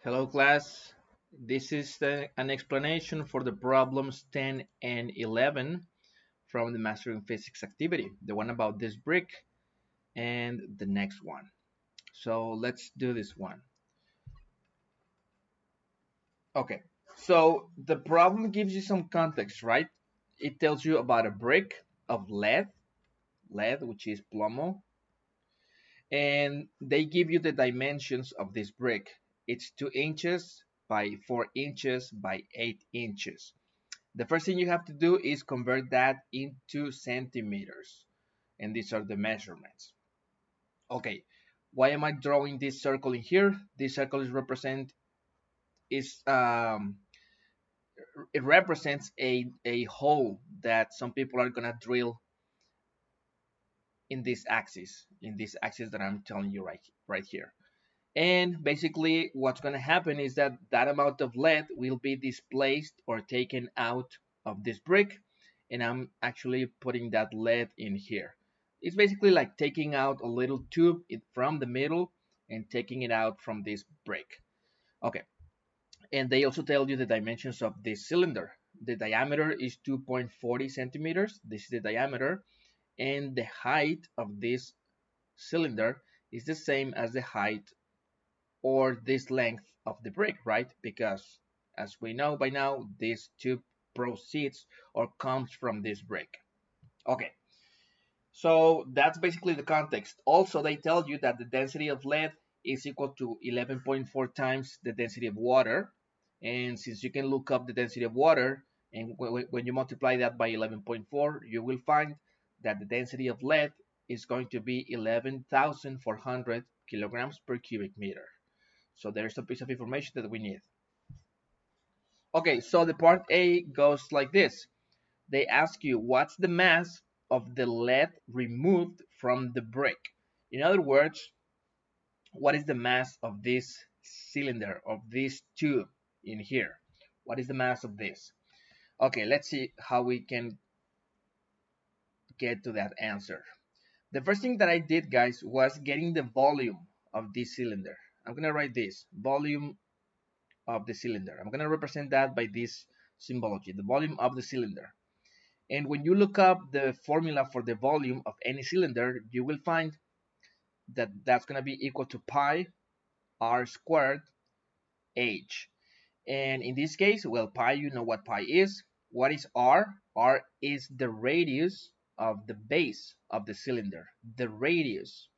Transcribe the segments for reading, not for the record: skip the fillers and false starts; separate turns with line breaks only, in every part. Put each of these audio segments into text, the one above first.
Hello class, this is an explanation for the problems 10 and 11 from the Mastering Physics activity, the one about this brick and the next one. So let's do this one. Okay, so the problem gives you some context, right? It tells you about a brick of lead which is plomo, and they give you the dimensions of this brick. It's 2 inches by 4 inches by 8 inches. The first thing you have to do is convert that into centimeters, and these are the measurements. Okay, why am I drawing this circle in here? This circle is it represents a hole that some people are gonna drill in this axis that I'm telling you right here. And basically what's going to happen is that that amount of lead will be displaced or taken out of this brick, and I'm actually putting that lead in here. It's basically like taking out a little tube from the middle and taking it out from this brick. Okay, and they also tell you the dimensions of this cylinder. The diameter is 2.40 centimeters. This is the diameter, and the height of this cylinder is the same as the height or this length of the brick, right? Because as we know by now, this tube proceeds or comes from this brick. Okay, so that's basically the context. Also, they tell you that the density of lead is equal to 11.4 times the density of water. And since you can look up the density of water, and when you multiply that by 11.4, you will find that the density of lead is going to be 11,400 kilograms per cubic meter. So there's a piece of information that we need. Okay, so the part A goes like this. They ask you what's the mass of the lead removed from the brick. In other words, what is the mass of this cylinder, of this tube in here? What is the mass of this? Okay, let's see how we can get to that answer. The first thing that I did, guys, was getting the volume of this cylinder. I'm gonna write this, volume of the cylinder. I'm going to represent that by this symbology, the volume of the cylinder. And when you look up the formula for the volume of any cylinder, you will find that that's going to be equal to pi r squared h. And in this case, well, pi, you know what pi is. What is r? R is the radius of the base of the cylinder, the radius.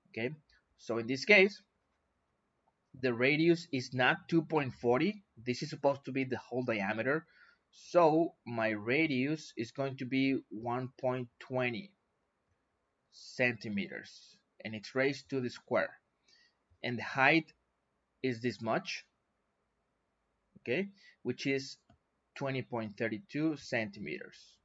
Okay, so in this case, the radius is not 2.40. This is supposed to be the whole diameter. So my radius is going to be 1.20 centimeters, and it's raised to the square. And the height is this much, okay, which is 20.32 centimeters.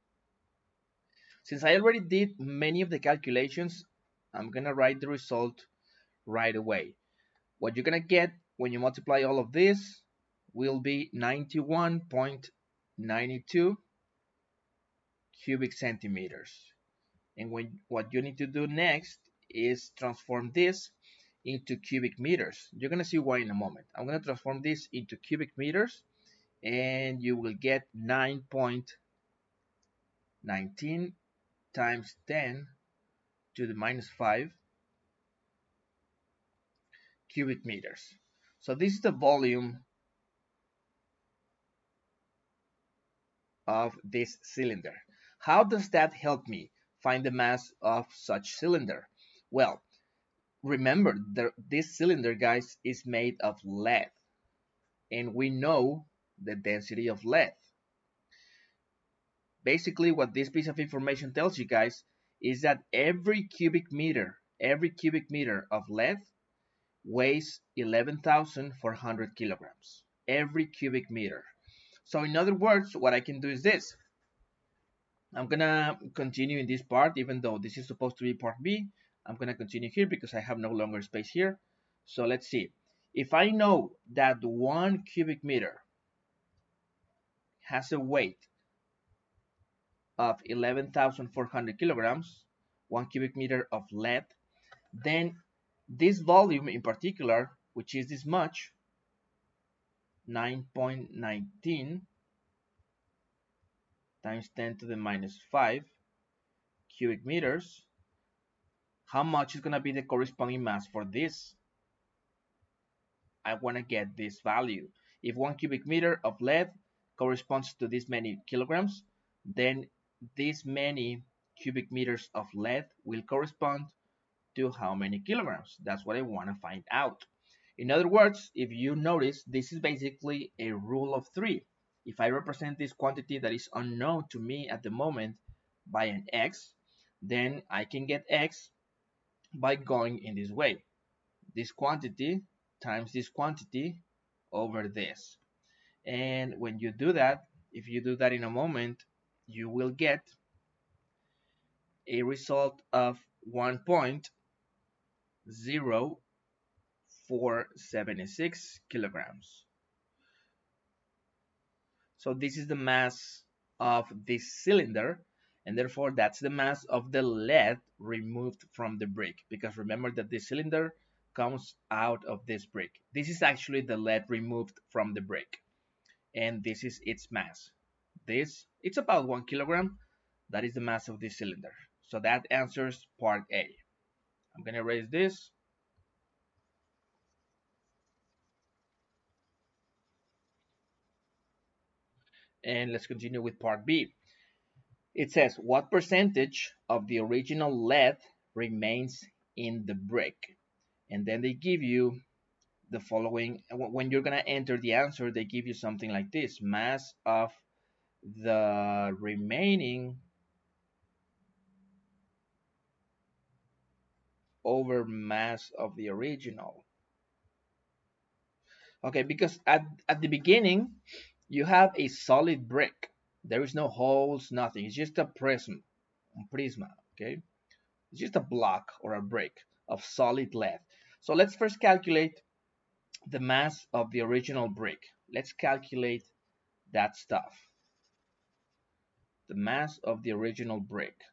Since I already did many of the calculations, I'm gonna write the result right away. What you're gonna get when you multiply all of this will be 91.92 cubic centimeters. And what you need to do next is transform this into cubic meters. You're gonna see why in a moment. I'm gonna transform this into cubic meters, and you will get 9.19 times 10 to the minus 5 cubic meters. So this is the volume of this cylinder. How does that help me find the mass of such cylinder? Well, remember this cylinder, guys, is made of lead, and we know the density of lead. Basically, what this piece of information tells you guys is that every cubic meter of lead weighs 11,400 kilograms. Every cubic meter. So in other words, what I can do is this. I'm gonna continue in this part, even though this is supposed to be part B. I'm gonna continue here because I have no longer space here. So let's see. If I know that 1 cubic meter has a weight of 11,400 kilograms, 1 cubic meter of lead, then this volume in particular, which is this much, 9.19 times 10 to the minus 5 cubic meters. How much is going to be the corresponding mass for this? I want to get this value. If 1 cubic meter of lead corresponds to this many kilograms, then this many cubic meters of lead will correspond to how many kilograms. That's what I want to find out. In other words, if you notice, this is basically a rule of three. If I represent this quantity that is unknown to me at the moment by an x, then I can get x by going in this way. This quantity times this quantity over this. And when you do that, if you do that in a moment, you will get a result of 1.0476 kilograms. So this is the mass of this cylinder, and therefore that's the mass of the lead removed from the brick, because remember that this cylinder comes out of this brick. This is actually the lead removed from the brick, and this is its mass. It's about 1 kilogram. That is the mass of this cylinder. So that answers part A. I'm going to erase this. And let's continue with part B. It says, what percentage of the original lead remains in the brick? And then they give you the following. When you're going to enter the answer, they give you something like this: mass of the remaining over mass of the original. Okay, because at the beginning, you have a solid brick. There is no holes, nothing. It's just a prisma, okay? It's just a block or a brick of solid lead. So let's first calculate the mass of the original brick. Let's calculate that stuff. The mass of the original brick,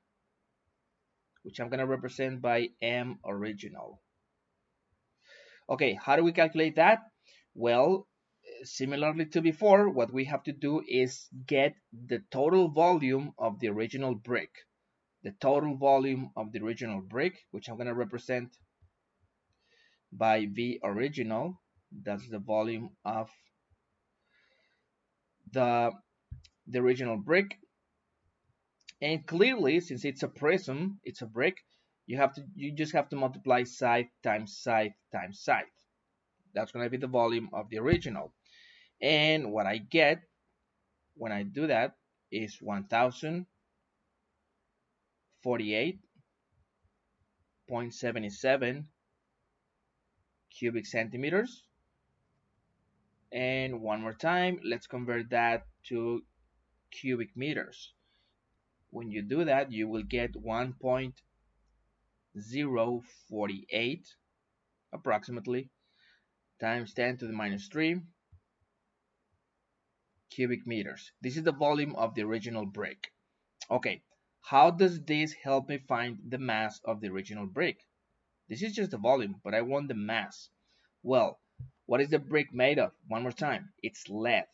which I'm going to represent by M original. Okay, how do we calculate that? Well, similarly to before, what we have to do is get the total volume of the original brick. The total volume of the original brick, which I'm going to represent by V original. That's the volume of the original brick. And clearly, since it's a prism, it's a brick, you just have to multiply side times side times side. That's going to be the volume of the original. And what I get when I do that is 1048.77 cubic centimeters. And one more time, let's convert that to cubic meters. When you do that, you will get 1.048 approximately times 10 to the minus 3 cubic meters. This is the volume of the original brick. Okay, how does this help me find the mass of the original brick? This is just the volume, but I want the mass. Well, what is the brick made of? One more time, it's lead.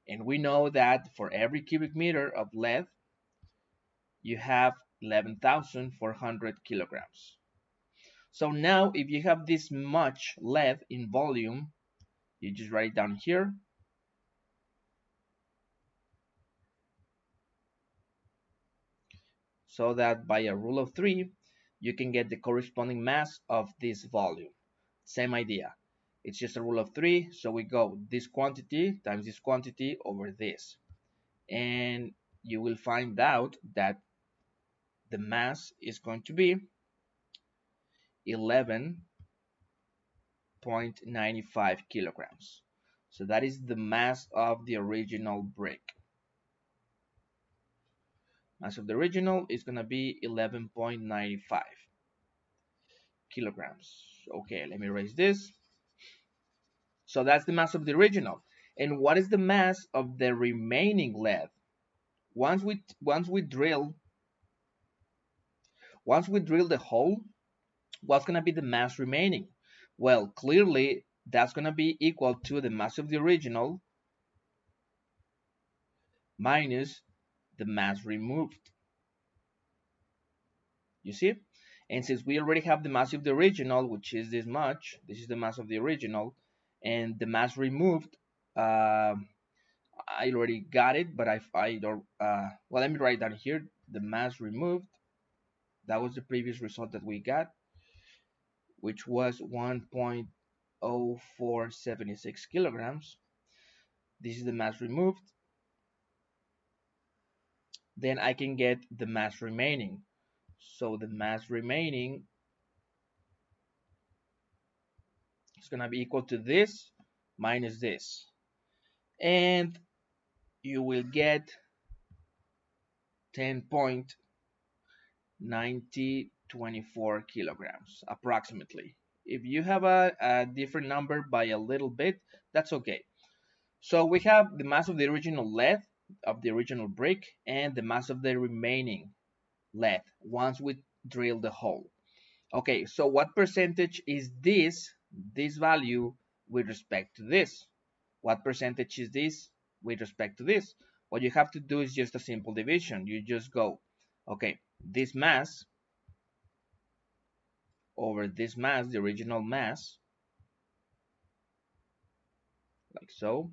And we know that for every cubic meter of lead, you have 11,400 kilograms. So now if you have this much lead in volume, you just write it down here. So that by a rule of three, you can get the corresponding mass of this volume. Same idea. It's just a rule of three. So we go this quantity times this quantity over this. And you will find out that the mass is going to be 11.95 kilograms. So that is the mass of the original brick. Mass of the original is going to be 11.95 kilograms. Okay, let me erase this. So that's the mass of the original. And what is the mass of the remaining lead? Once we drill the hole, what's going to be the mass remaining? Well, clearly that's going to be equal to the mass of the original minus the mass removed. You see? And since we already have the mass of the original, which is this much, this is the mass of the original, and the mass removed, uh, I already got it, but I don't, well, let me write down here, the mass removed, that was the previous result that we got, which was 1.0476 kilograms. This is the mass removed. Then I can get the mass remaining. So the mass remaining is going to be equal to this minus this. And you will get 10.9024 kilograms approximately. If you have a different number by a little bit, that's okay. So we have the mass of the original lead, of the original brick, and the mass of the remaining lead once we drill the hole. Okay, so what percentage is this value with respect to this? What percentage is this with respect to this? What you have to do is just a simple division. You just go, okay, this mass over this mass, the original mass, like so.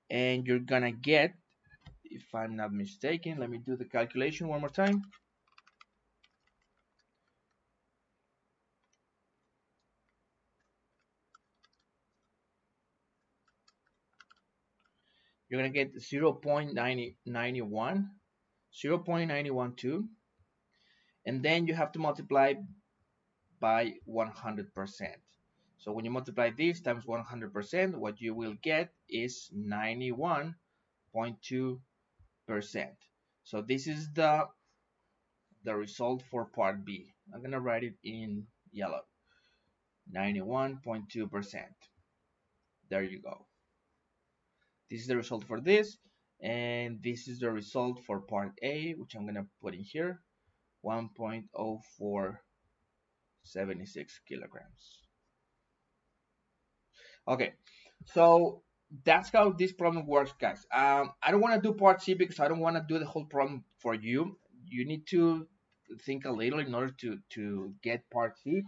And you're gonna get, if I'm not mistaken, let me do the calculation one more time. You're gonna get 0.912, and then you have to multiply by 100%. So when you multiply this times 100%, what you will get is 91.2%. So this is the result for part B. I'm gonna write it in yellow. 91.2%. There you go. This is the result for this, and this is the result for part A, which I'm gonna put in here. 1.0476 kilograms. Okay, so that's how this problem works, guys. I don't want to do part C because I don't want to do the whole problem for you. You need to think a little in order to get part C.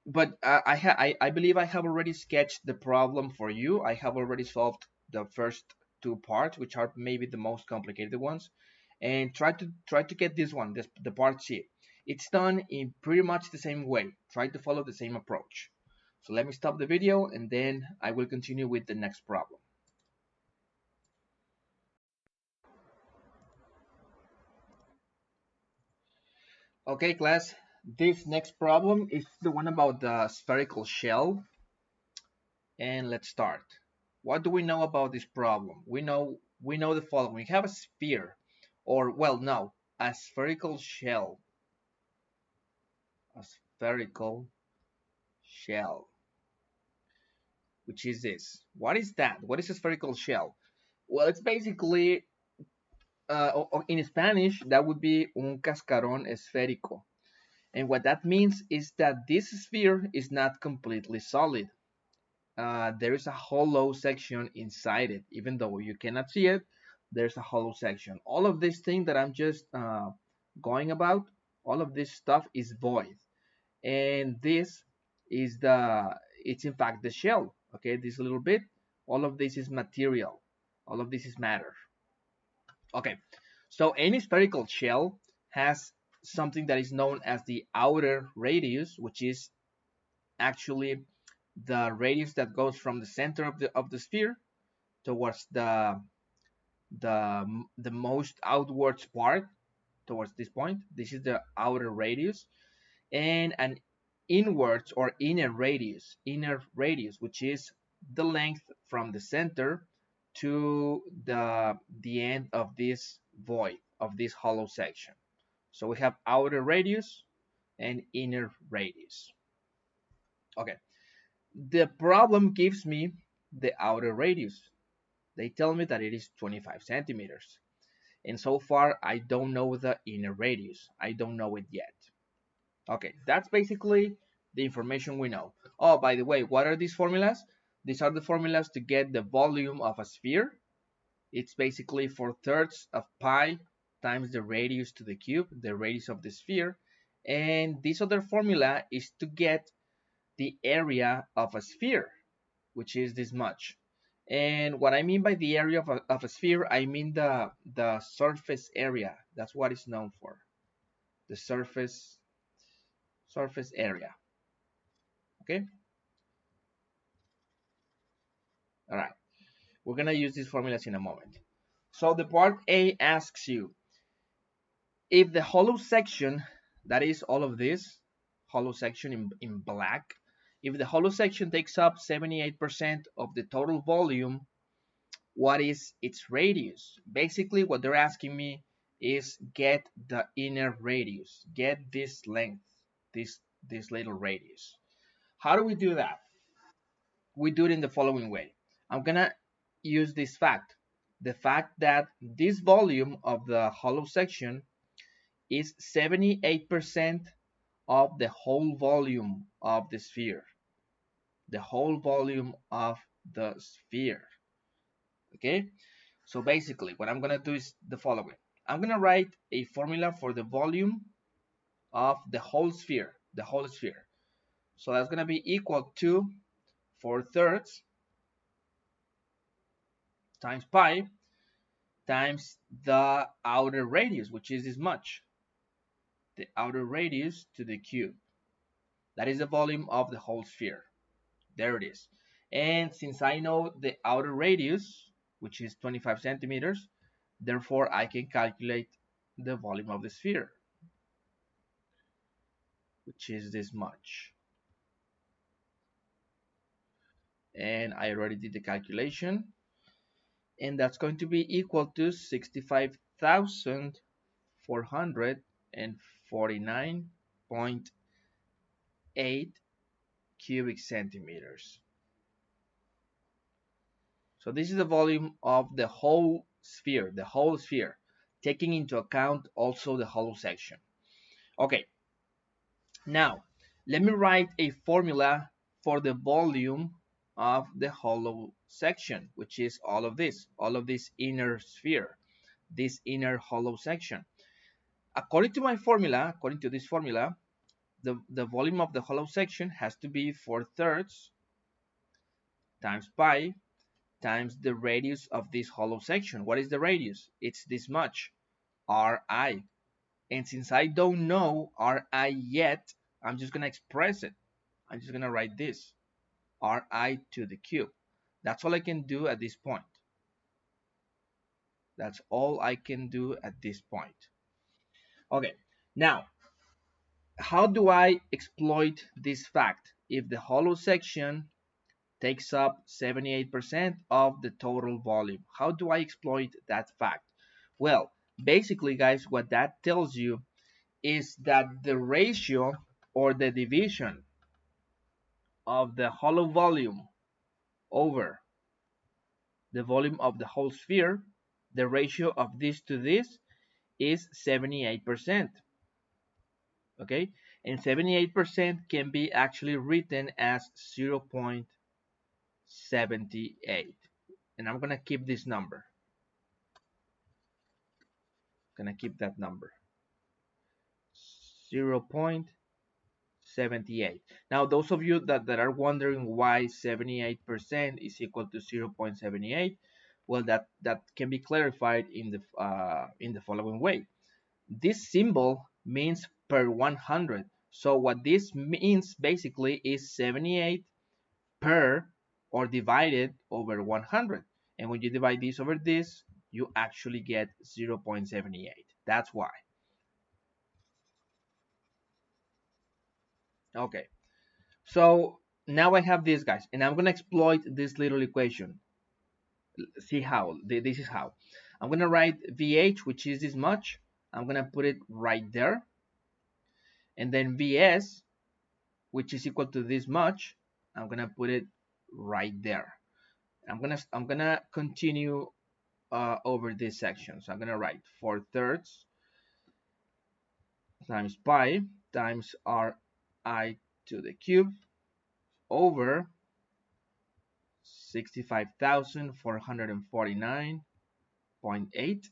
But I believe I have already sketched the problem for you. I have already solved the first two parts, which are maybe the most complicated ones, and try to get this one, the part C. It's done in pretty much the same way. Try to follow the same approach. So let me stop the video and then I will continue with the next problem. Okay, class, this next problem is the one about the spherical shell. And let's start. What do we know about this problem? We know the following. We have a sphere, or well, no, a spherical shell. A spherical shell. Which is this? What is that? What is a spherical shell? Well, it's basically, in Spanish, that would be un cascarón esférico. And what that means is that this sphere is not completely solid. There is a hollow section inside it. Even though you cannot see it, there's a hollow section. All of this thing that I'm just going about, all of this stuff is void. And this is it's in fact the shell. Okay, this little bit, all of this is material. All of this is matter. Okay, so any spherical shell has something that is known as the outer radius, which is actually the radius that goes from the center of the sphere towards the most outwards part towards this point. This is the outer radius, and an inwards or inner radius, which is the length from the center to the end of this void, of this hollow section. So we have outer radius and inner radius. Okay, the problem gives me the outer radius. They tell me that it is 25 centimeters. And so far, I don't know the inner radius. I don't know it yet. Okay, that's basically the information we know. Oh, by the way, what are these formulas? These are the formulas to get the volume of a sphere It's basically 4/3 of pi times the radius to the cube, the radius of the sphere. And this other formula is to get the area of a sphere, which is this much. And what I mean by the area of a sphere, I mean the surface area. That's what it's known for. The surface area. Okay? All right. We're going to use these formulas in a moment. So the part A asks you, if the hollow section, that is all of this, hollow section in black, if the hollow section takes up 78% of the total volume, what is its radius? Basically, what they're asking me is get the inner radius, get this length, this little radius. How do we do that? We do it in the following way. I'm gonna use this fact, the fact that this volume of the hollow section is 78% of the whole volume of the sphere. The whole volume of the sphere. Okay? So basically, what I'm going to do is the following. I'm going to write a formula for the volume of the whole sphere. The whole sphere. So that's going to be equal to 4/3 times pi times the outer radius, which is this much. The outer radius to the cube. That is the volume of the whole sphere. There it is. And since I know the outer radius, which is 25 centimeters, therefore I can calculate the volume of the sphere, which is this much. And I already did the calculation. And that's going to be equal to 65,449.8 cubic centimeters. So this is the volume of the whole sphere, taking into account also the hollow section. Okay, now let me write a formula for the volume of the hollow section, which is all of this inner sphere, this inner hollow section. According to my formula, according to this formula, the volume of the hollow section has to be 4/3 times pi times the radius of this hollow section. What is the radius? It's this much, Ri. And since I don't know Ri yet, I'm just going to express it. I'm just going to write this, Ri to the cube. That's all I can do at this point. That's all I can do at this point. Okay, now, how do I exploit this fact? If the hollow section takes up 78% of the total volume, how do I exploit that fact? Well, basically, guys, what that tells you is that the ratio or the division of the hollow volume over the volume of the whole sphere, the ratio of this to this is 78%. Okay, and 78% can be actually written as 0.78. And I'm gonna keep this number. Gonna keep that number. 0.78. Now, those of you that are wondering why 78% is equal to 0.78, well, that can be clarified in the following way. This symbol means per 100. So what this means basically is 78 per or divided over 100. And when you divide this over this, you actually get 0.78. That's why. Okay. So now I have this, guys, and I'm going to exploit this little equation. See how. This is how. I'm going to write VH, which is this much. I'm going to put it right there. And then VS, which is equal to this much. I'm going to put it right there. I'm gonna continue over this section. So I'm going to write 4/3 times pi times Ri to the cube over 65,449 0.8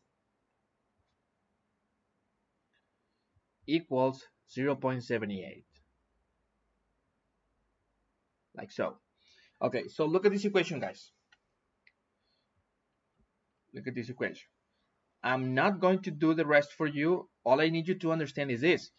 equals 0.78, like so. Okay, so look at this equation, guys. Look at this equation. I'm not going to do the rest for you. All I need you to understand is this.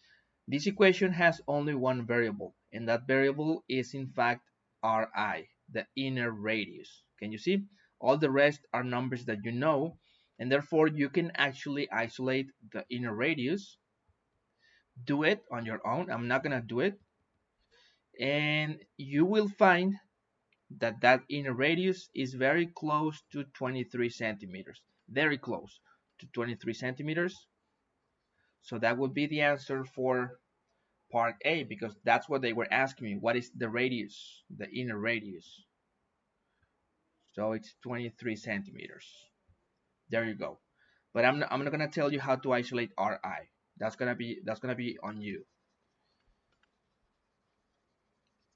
This equation has only one variable, and that variable is in fact Ri, the inner radius. Can you see? All the rest are numbers that you know, and therefore you can actually isolate the inner radius. Do it on your own. I'm not going to do it. And you will find that that inner radius is very close to 23 centimeters. Very close to 23 centimeters. So that would be the answer for part A, because that's what they were asking me. What is the radius, the inner radius? So it's 23 centimeters. There you go. But I'm not gonna tell you how to isolate Ri. That's gonna be on you.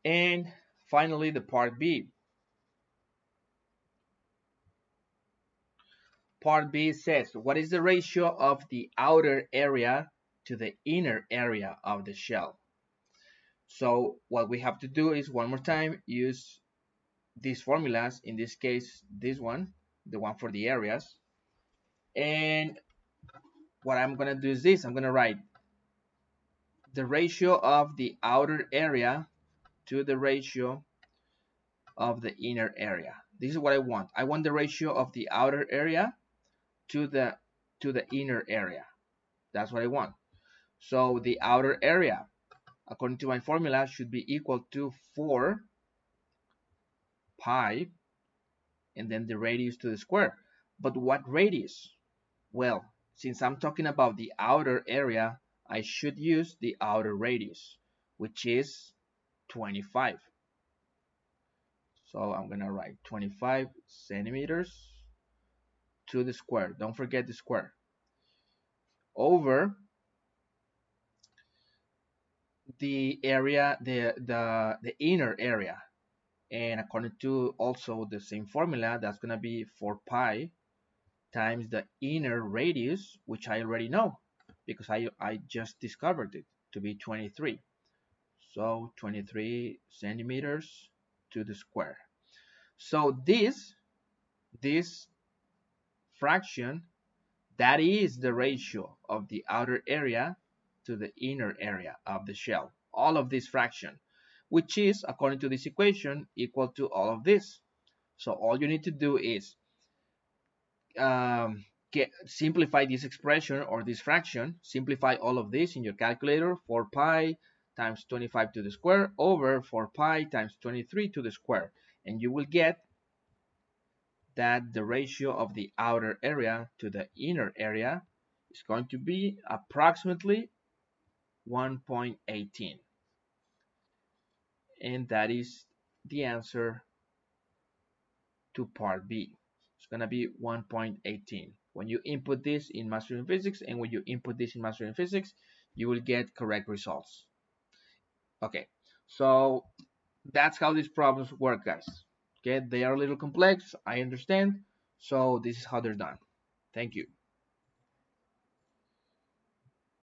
And finally, the part B. Part B says, what is the ratio of the outer area to the inner area of the shell? So what we have to do is, one more time, use these formulas. In this case, this one, the one for the areas. And what I'm going to do is this. I'm going to write the ratio of the outer area to the ratio of the inner area. This is what I want. I want the ratio of the outer area to the inner area. That's what I want. So the outer area, according to my formula, should be equal to 4 pi and then the radius to the square. But what radius? Well, since I'm talking about the outer area, I should use the outer radius, which is 25. So I'm going to write 25 centimeters to the square. Don't forget the square. Over the area, the inner area. And according to also the same formula, that's going to be 4 pi times the inner radius, which I already know because I just discovered it to be 23. So 23 centimeters to the square. So this fraction, that is the ratio of the outer area to the inner area of the shell. All of this fraction, which is, according to this equation, equal to all of this. So all you need to do is simplify this expression or this fraction. Simplify all of this in your calculator. 4 pi times 25 to the square over 4 pi times 23 to the square. And you will get that the ratio of the outer area to the inner area is going to be approximately 1.18. And that is the answer to part B. It's going to be 1.18. When you input this in Mastering Physics and when you input this in Mastering Physics, you will get correct results. Okay, so that's how these problems work, guys. Okay, they are a little complex, I understand. So this is how they're done. Thank you.